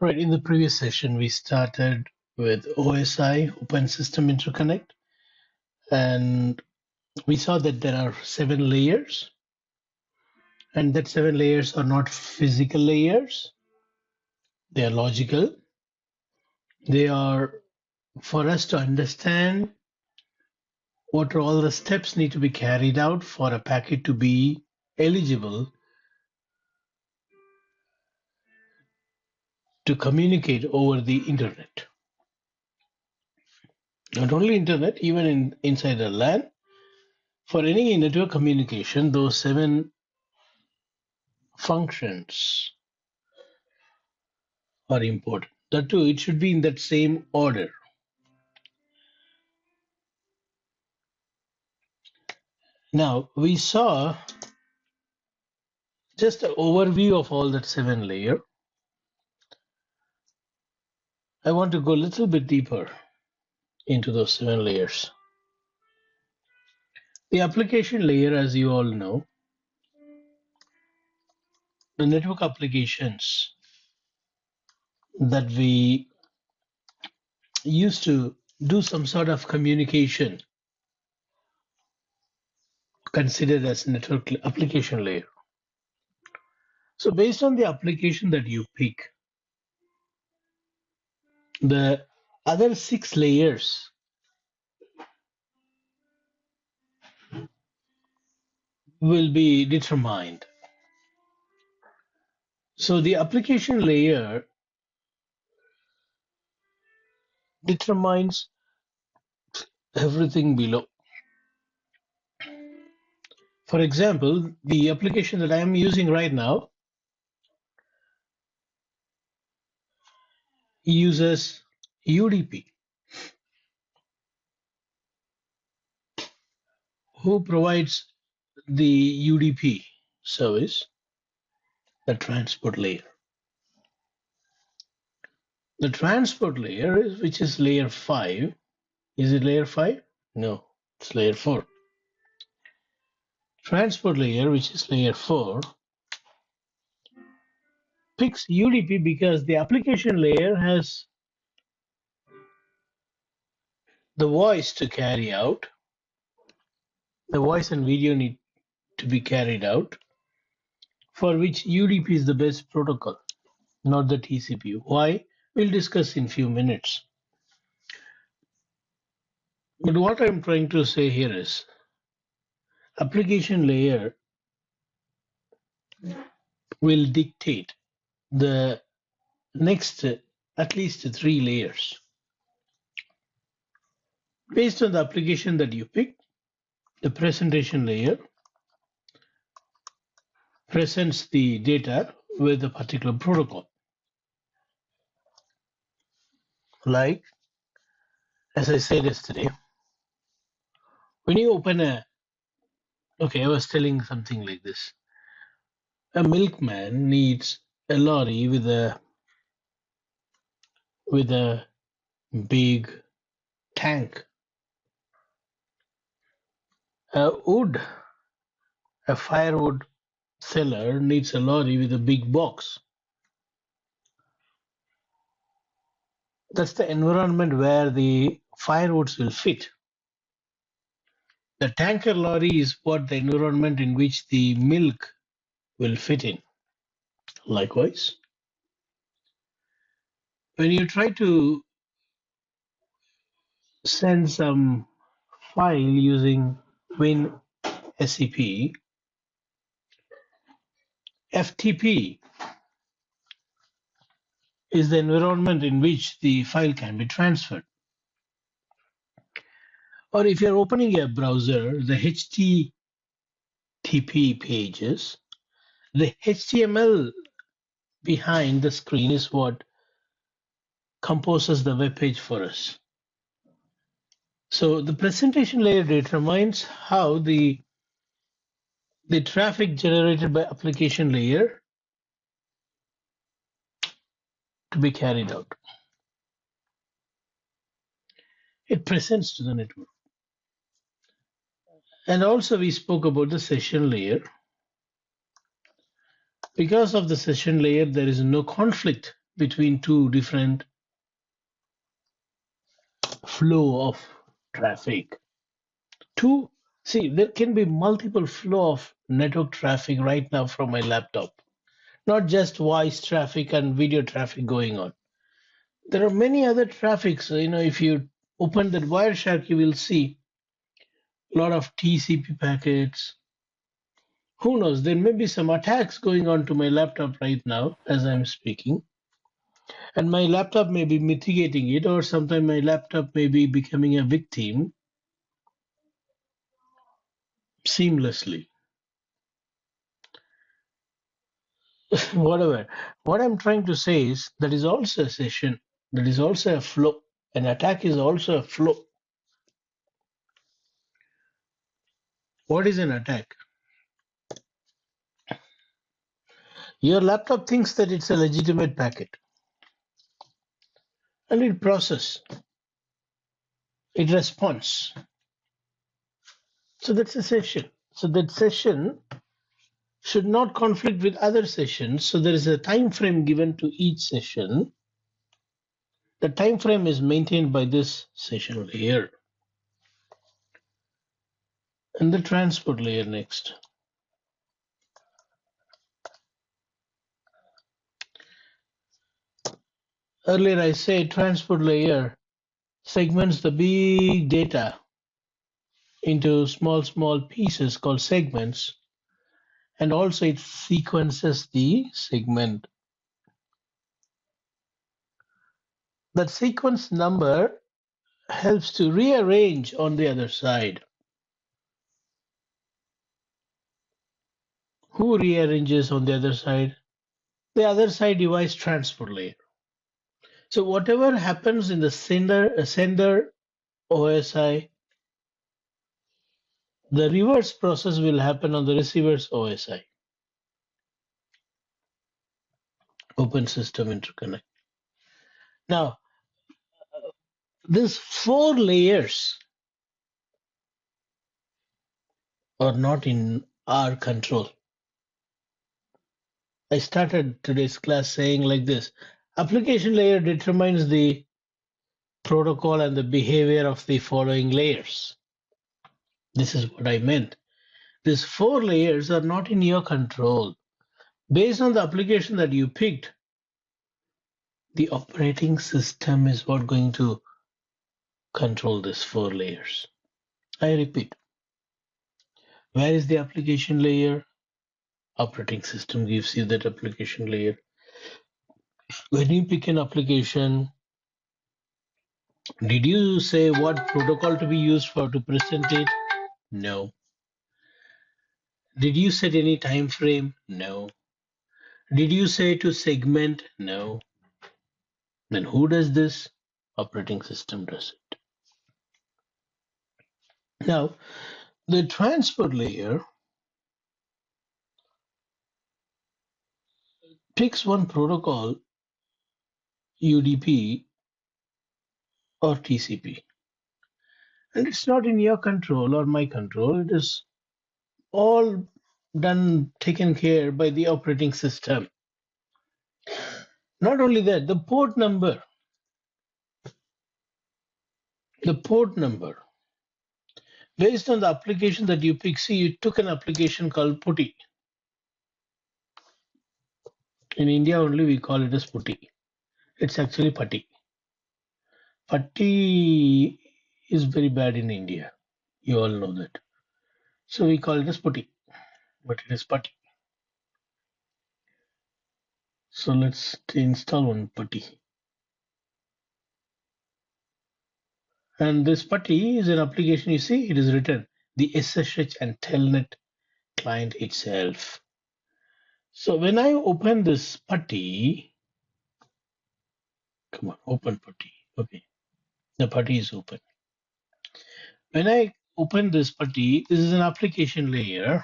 Right, in the previous session, we started with OSI, Open System Interconnect, and we saw that there are 7 layers, and that 7 layers are not physical layers, they are logical. They are for us to understand what are all the steps need to be carried out for a packet to be eligible to communicate over the internet. Not only internet, even inside a LAN, for any network communication, those 7 functions are important. That too, it should be in that same order. Now, we saw just an overview of all that 7 layer. I want to go a little bit deeper into those 7 layers. The application layer, as you all know, the network applications that we use to do some sort of communication considered as network application layer. So based on the application that you pick, the other 6 layers will be determined. So the application layer determines everything below. For example, the application that I am using right now uses UDP. Who provides the UDP service? The transport layer. The transport layer, which is layer 5, is it layer 5? No, it's layer 4. Transport layer, which is layer 4, picks UDP because the application layer has the voice to carry out. The voice and video need to be carried out, for which UDP is the best protocol, not the TCP. Why? We'll discuss in few minutes. But what I'm trying to say here is application layer will dictate the next at least 3 layers. Based on the application that you pick, the presentation layer presents the data with a particular protocol. Like, as I said yesterday, when you open I was telling something like this. A milkman needs a lorry with a big tank. A firewood seller needs a lorry with a big box. That's the environment where the firewoods will fit. The tanker lorry is what the environment in which the milk will fit in. Likewise, when you try to send some file using WinSCP, FTP is the environment in which the file can be transferred. Or if you're opening a browser, the HTTP pages, the HTML behind the screen is what composes the web page for us. So the presentation layer determines how the traffic generated by application layer to be carried out. It presents to the network. And also we spoke about the session layer. Because of the session layer, there is no conflict between two different flow of traffic. See, there can be multiple flow of network traffic right now from my laptop, not just voice traffic and video traffic going on. There are many other traffics. If you open that Wireshark, you will see a lot of TCP packets. Who knows? There may be some attacks going on to my laptop right now as I'm speaking. And my laptop may be mitigating it, or sometimes my laptop may be becoming a victim seamlessly. Whatever. What I'm trying to say is that is also a session, that is also a flow. An attack is also a flow. What is an attack? Your laptop thinks that it's a legitimate packet and it processes, it responds. So that's a session. So that session should not conflict with other sessions. So there is a time frame given to each session. The time frame is maintained by this session layer. And the transport layer next. Earlier I said transport layer segments the big data into small pieces called segments, and also it sequences the segment. That sequence number helps to rearrange on the other side. Who rearranges on the other side? The other side device transport layer. So whatever happens in the sender OSI, the reverse process will happen on the receiver's OSI. Open System Interconnect. Now, these 4 layers are not in our control. I started today's class saying like this: application layer determines the protocol and the behavior of the following layers. This is what I meant. These 4 layers are not in your control. Based on the application that you picked, the operating system is what going to control these 4 layers. I repeat, where is the application layer? Operating system gives you that application layer. When you pick an application, did you say what protocol to be used for to present it? No. Did you set any time frame? No. Did you say to segment? No. Then who does this? Operating system does it. Now, the transport layer picks one protocol, UDP or TCP. And it's not in your control or my control. It is all taken care by the operating system. Not only that, the port number, based on the application that you pick. See, you took an application called PuTTY. In India only we call it as PuTTY. It's actually PuTTY. PuTTY is very bad in India. You all know that. So we call it as PuTTY, but it is PuTTY. So let's install one PuTTY. And this PuTTY is an application. You see, it is written the SSH and Telnet client itself. So when I open this PuTTY, come on, open PuTTY. Okay, the PuTTY is open. When I open this PuTTY, this is an application layer,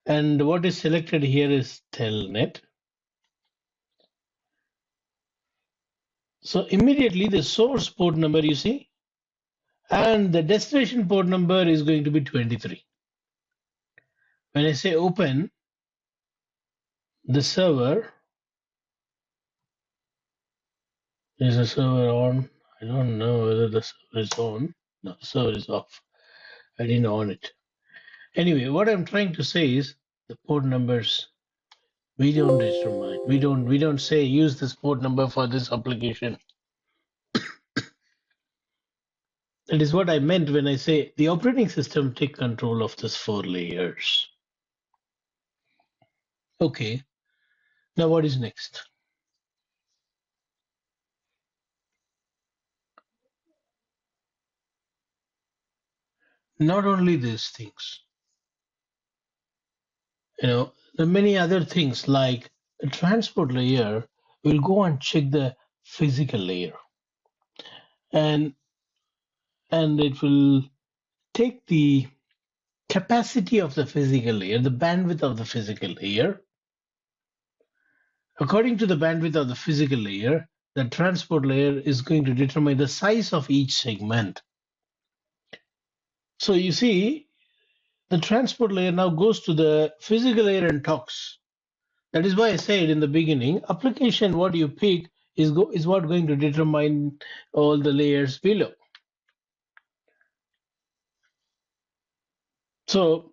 and what is selected here is Telnet. So immediately the source port number you see, and the destination port number is going to be 23. When I say open, the server Is the server on? I don't know whether the server is on. No, the server is off. I didn't on it. Anyway, what I'm trying to say is the port numbers we don't determine. We don't say use this port number for this application. That is what I meant when I say the operating system take control of these 4 layers. Okay. Now what is next? Not only these things, there are many other things like the transport layer will go and check the physical layer, and it will take the capacity of the physical layer, the bandwidth of the physical layer. According to the bandwidth of the physical layer, the transport layer is going to determine the size of each segment. So you see, the transport layer now goes to the physical layer and talks. That is why I said in the beginning, application what you pick is what going to determine all the layers below. So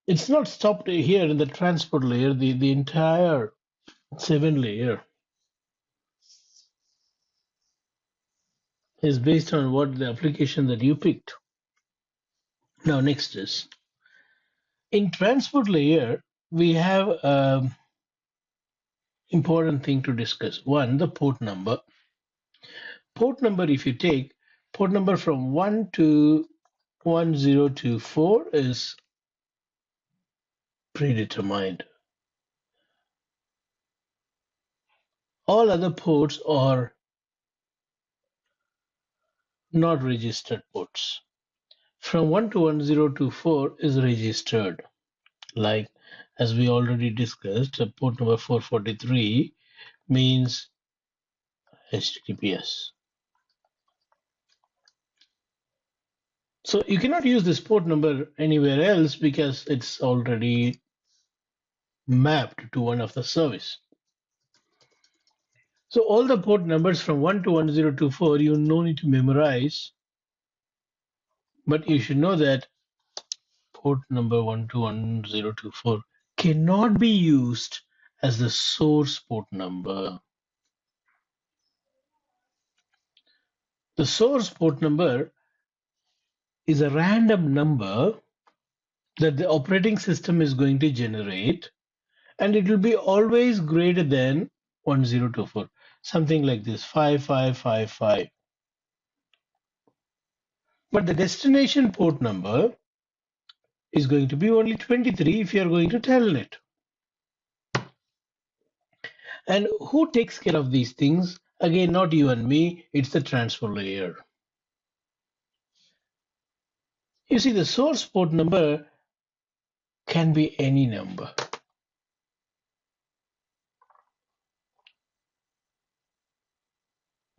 it's not stopped here in the transport layer, the entire 7 layer is based on what the application that you picked. Now next is, in transport layer, we have important thing to discuss. One, the port number. Port number, if you take port number from 1 to 1024 is predetermined. All other ports are not registered ports. From 1 to 1024 is registered. Like as we already discussed, port number 443 means HTTPS. So you cannot use this port number anywhere else because it's already mapped to one of the service. So all the port numbers from 1 to 1024 you no need to memorize, but you should know that port number 1 to 1024 cannot be used as the source port number. The source port number is a random number that the operating system is going to generate, and it will be always greater than 1024, something like this, 5555. But the destination port number is going to be only 23 if you are going to telnet. And who takes care of these things? Again, not you and me, it's the transfer layer. You see, the source port number can be any number.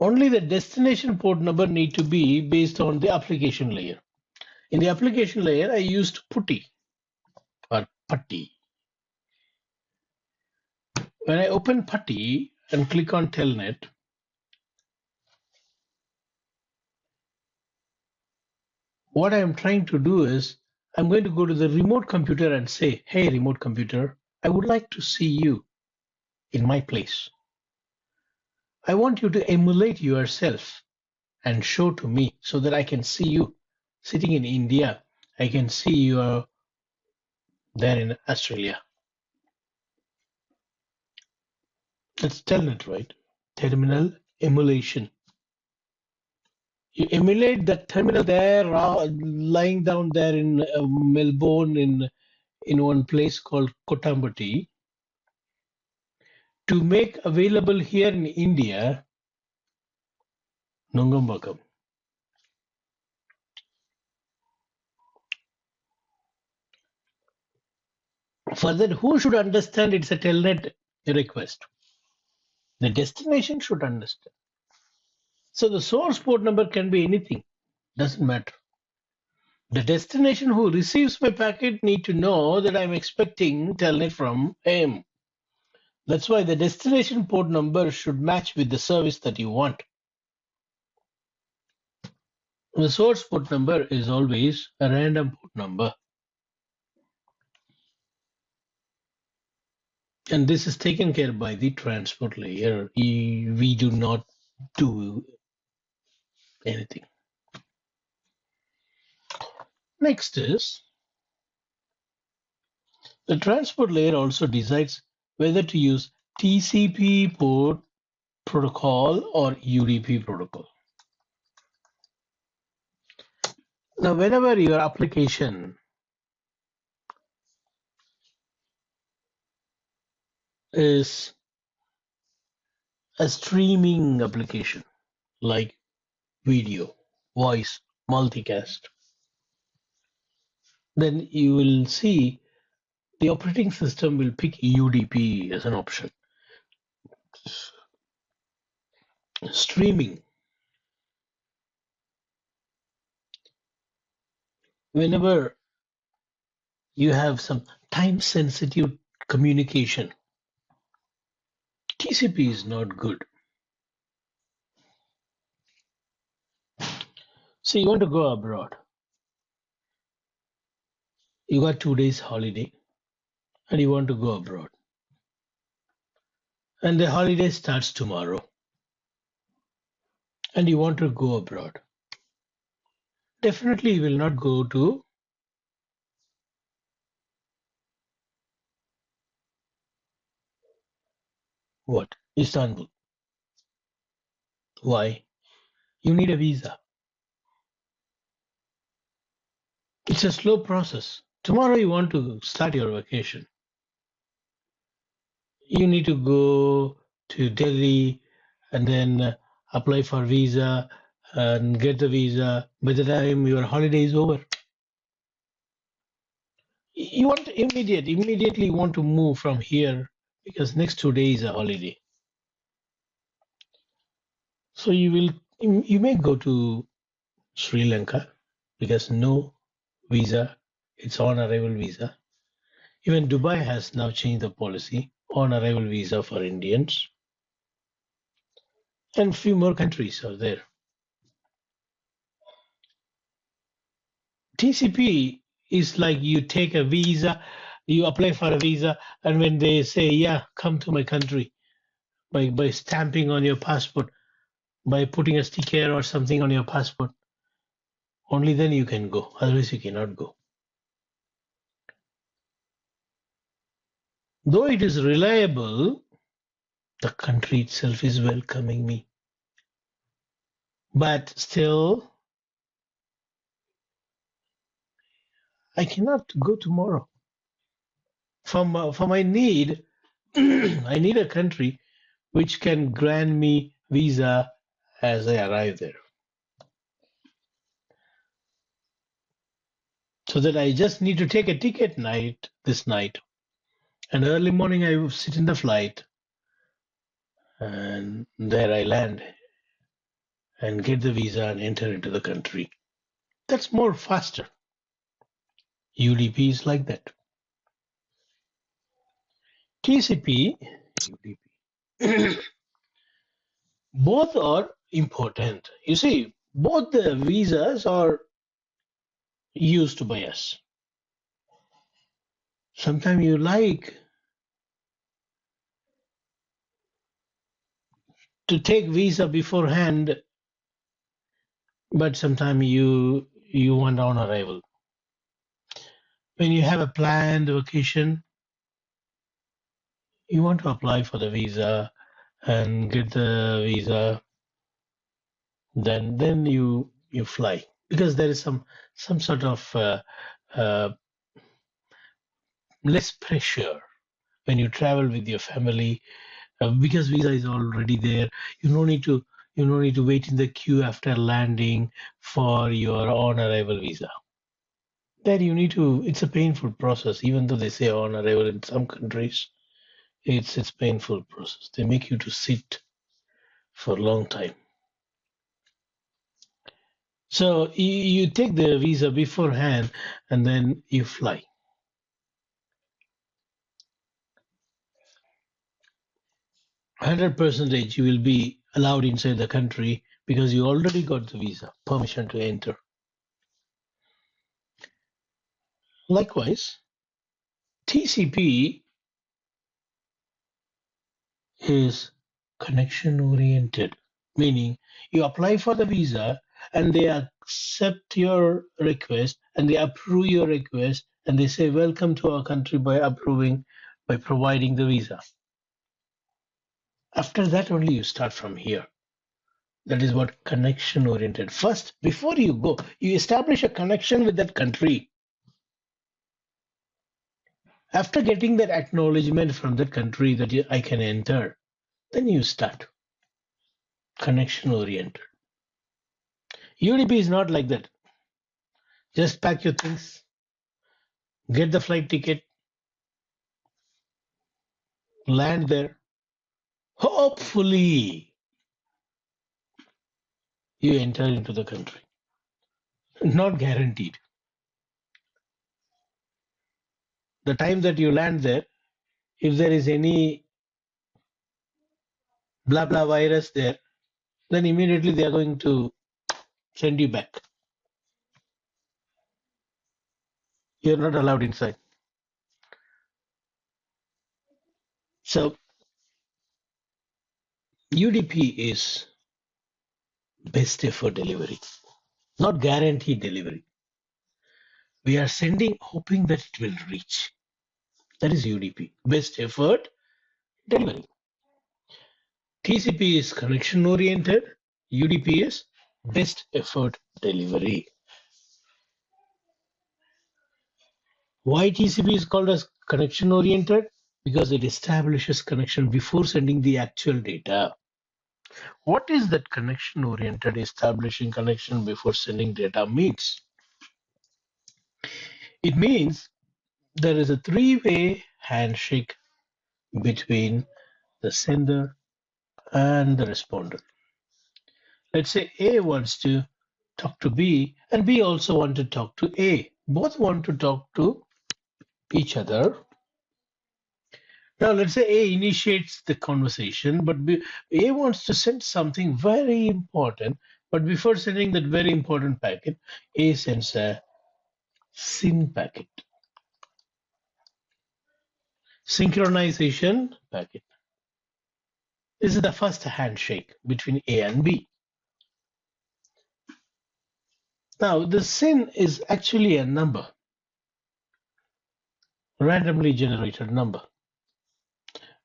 Only the destination port number need to be based on the application layer. In the application layer, I used putty or putty. When I open putty and click on telnet, what I am trying to do is I'm going to go to the remote computer and say, hey, remote computer, I would like to see you in my place. I want you to emulate yourself and show to me so that I can see you sitting in India. I can see you there in Australia. That's telnet, right? Terminal emulation. You emulate that terminal there, lying down there in Melbourne, in one place called Kotambati, to make available here in India, Nungambakam. For that, who should understand it's a telnet request? The destination should understand. So the source port number can be anything, doesn't matter. The destination who receives my packet need to know that I'm expecting telnet from him. That's why the destination port number should match with the service that you want. The source port number is always a random port number. And this is taken care by the transport layer. We do not do anything. Next is the transport layer also decides whether to use TCP port protocol or UDP protocol. Now, whenever your application is a streaming application like video, voice, multicast, then you will see the operating system will pick UDP as an option. Streaming, whenever you have some time sensitive communication, TCP is not good. So you want to go abroad. You got 2 days holiday and you want to go abroad. And the holiday starts tomorrow. And you want to go abroad. Definitely you will not go to what? Istanbul. Why? You need a visa. It's a slow process. Tomorrow you want to start your vacation. You need to go to Delhi and then apply for visa and get the visa. By the time your holiday is over, you want immediately you want to move from here because next 2 days a holiday. So you may go to Sri Lanka because no visa, it's on arrival visa. Even Dubai has now changed the policy on arrival visa for Indians, and few more countries are there. TCP is like you take a visa, you apply for a visa, and when they say, yeah, come to my country, by stamping on your passport, by putting a sticker or something on your passport, only then you can go. Otherwise, you cannot go. Though it is reliable, the country itself is welcoming me. But still, I cannot go tomorrow. For my need, I need a country which can grant me visa as I arrive there. So that I just need to take a ticket this night. And early morning I will sit in the flight and there I land and get the visa and enter into the country. That's more faster. UDP is like that. TCP, UDP, both are important. You see, both the visas are used by us. Sometimes you like to take visa beforehand, but sometimes you want on arrival. When you have a planned vacation, you want to apply for the visa and get the visa, then you fly because there is some sort of uh, less pressure when you travel with your family because visa is already there. You don't need to wait in the queue after landing for your on arrival visa. There you need to. It's a painful process, even though they say on arrival in some countries. It's painful process. They make you to sit for a long time. So you take the visa beforehand and then you fly. 100% you will be allowed inside the country because you already got the visa, permission to enter. Likewise, TCP is connection oriented, meaning you apply for the visa and they accept your request and they approve your request and they say welcome to our country by providing the visa. After that only you start from here. That is what connection oriented. First, before you go, you establish a connection with that country. After getting that acknowledgement from that country that I can enter, then you start connection oriented. UDP is not like that. Just pack your things, get the flight ticket, land there. Hopefully, you enter into the country. Not guaranteed. The time that you land there, if there is any blah blah virus there, then immediately they are going to send you back. You're not allowed inside. So UDP is best effort delivery, not guaranteed delivery. We are sending hoping that it will reach. That is UDP, best effort delivery. TCP is connection oriented, UDP is best effort delivery. Why TCP is called as connection oriented? Because it establishes connection before sending the actual data. What is that connection oriented establishing connection before sending data means? It means there is a three-way handshake between the sender and the responder. Let's say A wants to talk to B and B also want to talk to A. Both want to talk to each other. Now let's say A initiates the conversation, but A wants to send something very important. But before sending that very important packet, A sends a SYN packet, synchronization packet. This is the first handshake between A and B. Now the SYN is actually a number, randomly generated number.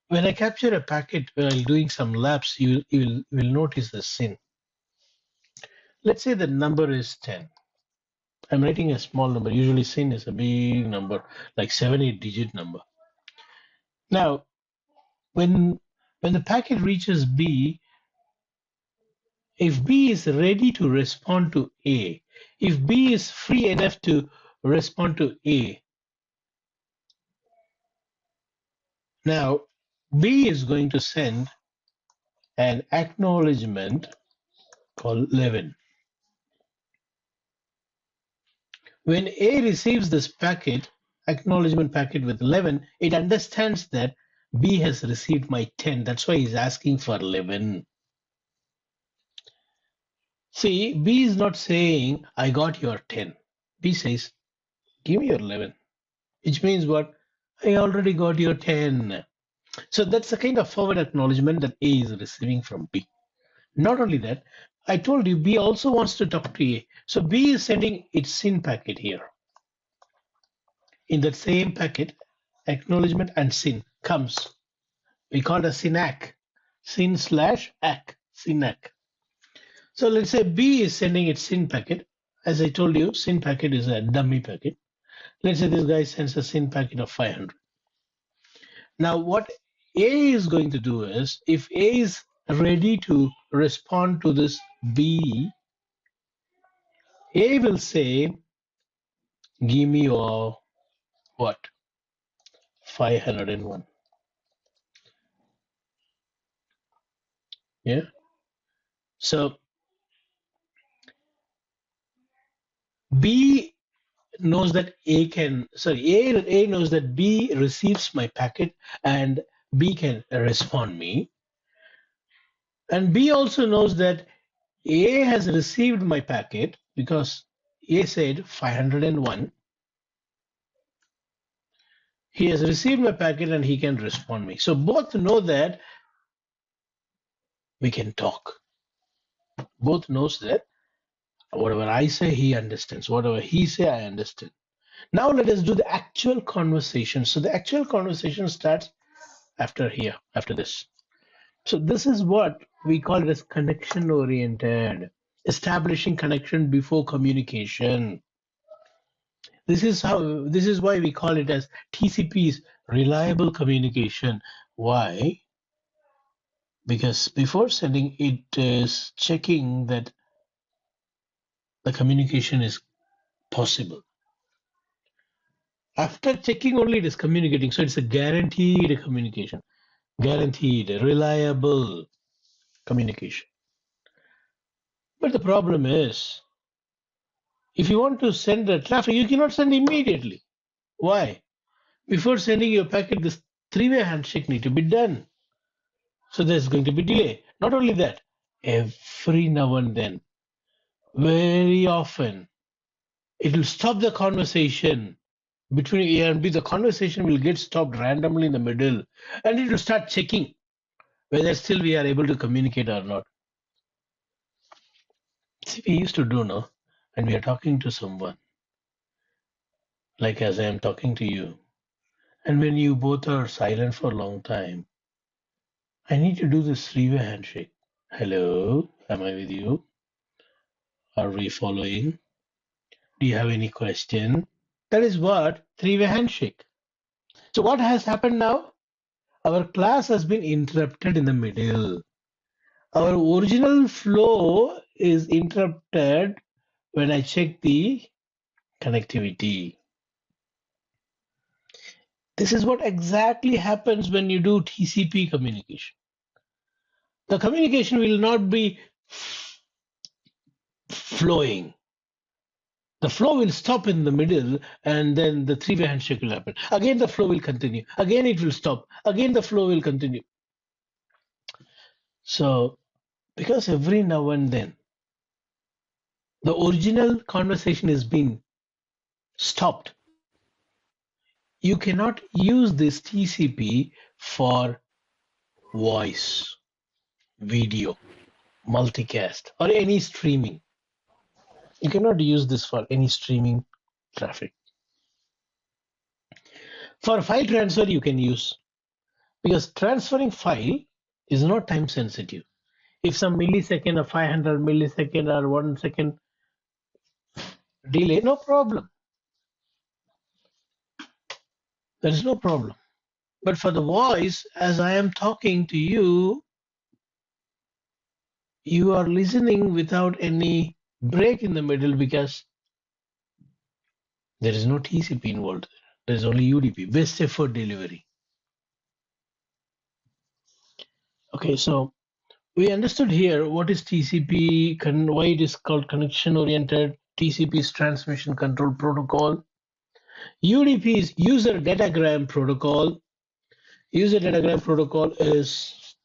When I capture a packet while doing some labs, you will notice the SYN. Let's say the number is 10. I'm writing a small number. Usually SYN is a big number, like 7-8 digit number. Now, when the packet reaches B, if B is ready to respond to A, if B is free enough to respond to A, now B is going to send an acknowledgement called 11. When A receives this packet, acknowledgement packet with 11, it understands that B has received my 10. That's why he's asking for 11. See, B is not saying, I got your 10. B says, give me your 11. Which means what? I already got your 10. So that's the kind of forward acknowledgement that A is receiving from B. Not only that, I told you B also wants to talk to A. So B is sending its SYN packet here. In that same packet, acknowledgement and SYN comes. We call it a SYNAC. SYN/ACK. SYNAC. So let's say B is sending its SYN packet. As I told you, SYN packet is a dummy packet. Let's say this guy sends a SYN packet of 500. Now what A is going to do is, if A is ready to respond to this B, A will say, give me your what? 501. Yeah. So B knows that A knows that B receives my packet and B can respond me. And B also knows that A has received my packet because A said 501. He has received my packet and he can respond me. So both know that we can talk. Both knows that whatever I say, he understands. Whatever he say, I understand. Now let us do the actual conversation. So the actual conversation starts after here, after this. So this is what we call it as connection oriented, establishing connection before communication. This is why we call it as TCP's reliable communication. Why? Because before sending, it is checking that the communication is possible. After checking only, it is communicating. So it's a guaranteed communication, guaranteed, reliable communication. But the problem is, if you want to send a traffic, you cannot send immediately. Why? Before sending your packet, this three-way handshake need to be done. So there's going to be delay. Not only that, every now and then, very often, it will stop the conversation between A and B. The conversation will get stopped randomly in the middle, and it will start checking whether still we are able to communicate or not. See, we used to do, no? And we are talking to someone, like as I am talking to you. And when you both are silent for a long time, I need to do this three-way handshake. Hello, am I with you? Are we following? Do you have any question? That is what three-way handshake. So what has happened now? Our class has been interrupted in the middle. Our original flow is interrupted when I check the connectivity. This is what exactly happens when you do TCP communication. The communication will not be flowing. The flow will stop in the middle and then the three-way handshake will happen. Again, the flow will continue. Again, it will stop. Again, the flow will continue. So, because every now and then the original conversation is being stopped, you cannot use this TCP for voice, video, multicast, or any streaming. You cannot use this for any streaming traffic. For file transfer, you can use, because transferring file is not time sensitive. If some millisecond or 500 millisecond or 1 second delay, no problem. There is no problem. But for the voice, as I am talking to you, you are listening without any break in the middle because there is no TCP involved. There is only UDP, best effort delivery. Okay, so we understood here what is TCP, why it is called connection oriented. TCP is transmission control protocol. UDP is user datagram protocol. User datagram protocol is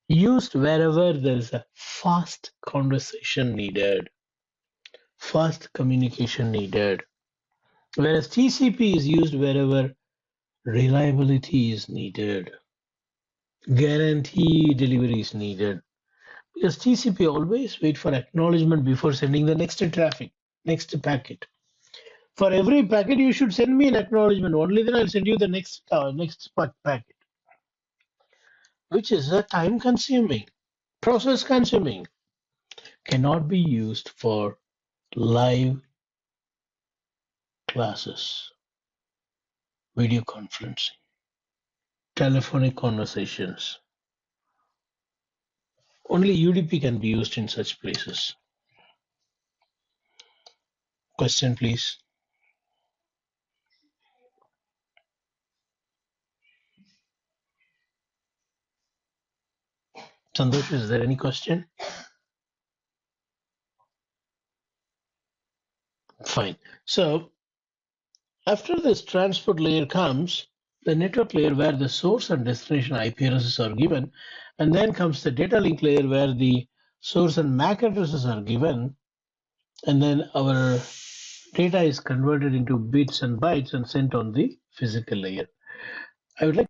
used wherever there is a fast conversation needed, fast communication needed. Whereas TCP is used wherever reliability is needed, guarantee delivery is needed. Because TCP always wait for acknowledgement before sending the next traffic, next packet. For every packet, you should send me an acknowledgement. Only then I'll send you the next packet, which is a time consuming, process consuming, cannot be used for live classes, video conferencing, telephonic conversations. Only UDP can be used in such places. Question, please. Santosh, is there any question? Fine. So after this transport layer comes the network layer where the source and destination IP addresses are given, and then comes the data link layer where the Source and MAC addresses are given, and then our data is converted into bits and bytes and sent on the physical layer. I would like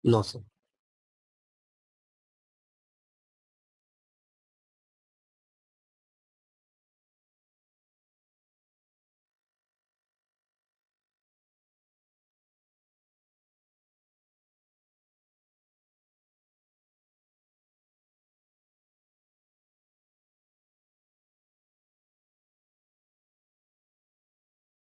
No, sir.